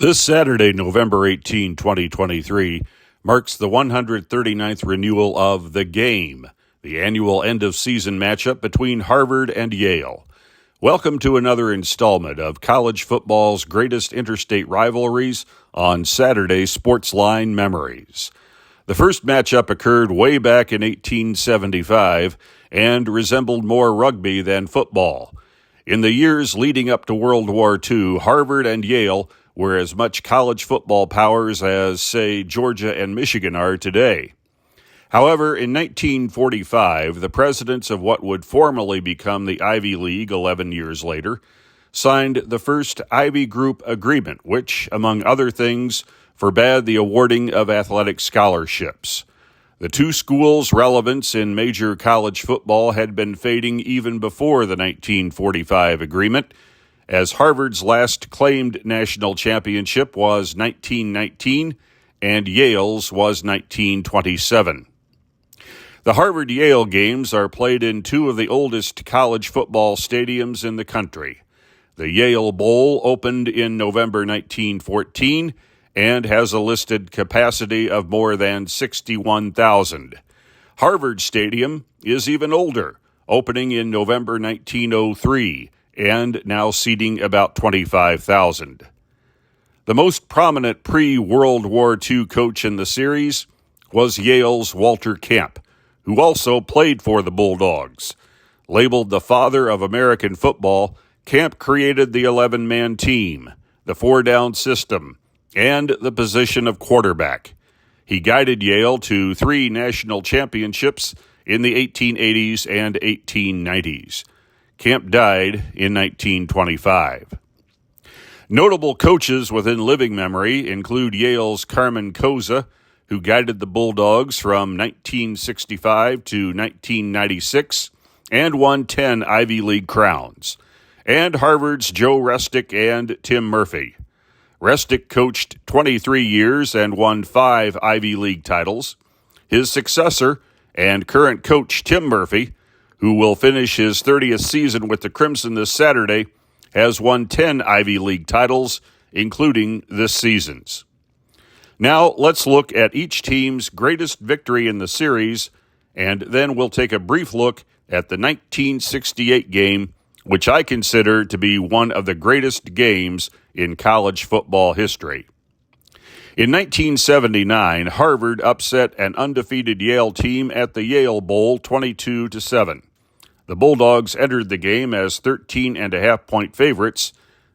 This Saturday, November 18, 2023, marks the 139th renewal of The Game, the annual end-of-season matchup between Harvard and Yale. Welcome to another installment of college football's greatest interstate rivalries on Saturday Sportsline Memories. The first matchup occurred way back in 1875 and resembled more rugby than football. In the years leading up to World War II, Harvard and Yale were as much college football powers as, say, Georgia and Michigan are today. However, in 1945, the presidents of what would formally become the Ivy League 11 years later signed the first Ivy Group agreement, which, among other things, forbade the awarding of athletic scholarships. The two schools' relevance in major college football had been fading even before the 1945 agreement, as Harvard's last claimed national championship was 1919 and Yale's was 1927. The Harvard-Yale games are played in two of the oldest college football stadiums in the country. The Yale Bowl opened in November 1914 and has a listed capacity of more than 61,000. Harvard Stadium is even older, opening in November 1903, and now seating about 25,000. The most prominent pre-World War II coach in the series was Yale's Walter Camp, who also played for the Bulldogs. Labeled the father of American football, Camp created the 11-man team, the four-down system, and the position of quarterback. He guided Yale to 3 national championships in the 1880s and 1890s. Camp died in 1925. Notable coaches within living memory include Yale's Carmen Koza, who guided the Bulldogs from 1965 to 1996 and won 10 Ivy League crowns, and Harvard's Joe Restic and Tim Murphy. Restic coached 23 years and won 5 Ivy League titles. His successor and current coach Tim Murphy, who will finish his 30th season with the Crimson this Saturday, has won 10 Ivy League titles, including this season's. Now, let's look at each team's greatest victory in the series, and then we'll take a brief look at the 1968 game, which I consider to be one of the greatest games in college football history. In 1979, Harvard upset an undefeated Yale team at the Yale Bowl 22-7. The Bulldogs entered the game as 13.5-point favorites.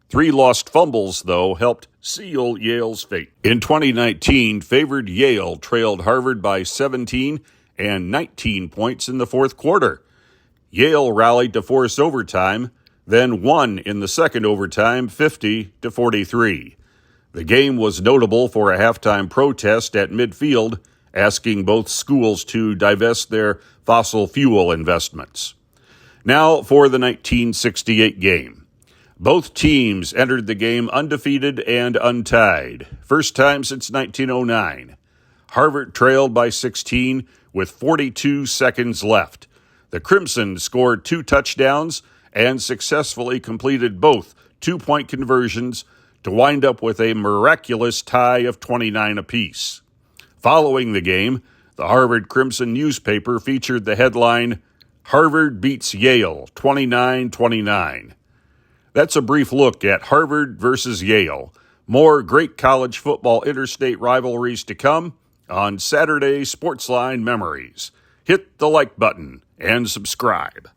3 lost fumbles, though, helped seal Yale's fate. In 2019, favored Yale trailed Harvard by 17 and 19 points in the fourth quarter. Yale rallied to force overtime, then won in the second overtime 50-43. The game was notable for a halftime protest at midfield, asking both schools to divest their fossil fuel investments. Now for the 1968 game. Both teams entered the game undefeated and untied, first time since 1909. Harvard trailed by 16 with 42 seconds left. The Crimson scored 2 touchdowns and successfully completed both 2-point conversions to wind up with a miraculous tie of 29 apiece. Following the game, the Harvard Crimson newspaper featured the headline, "Harvard beats Yale 29-29. That's a brief look at Harvard versus Yale. More great college football interstate rivalries to come on Saturday Sportsline Memories. Hit the like button and subscribe.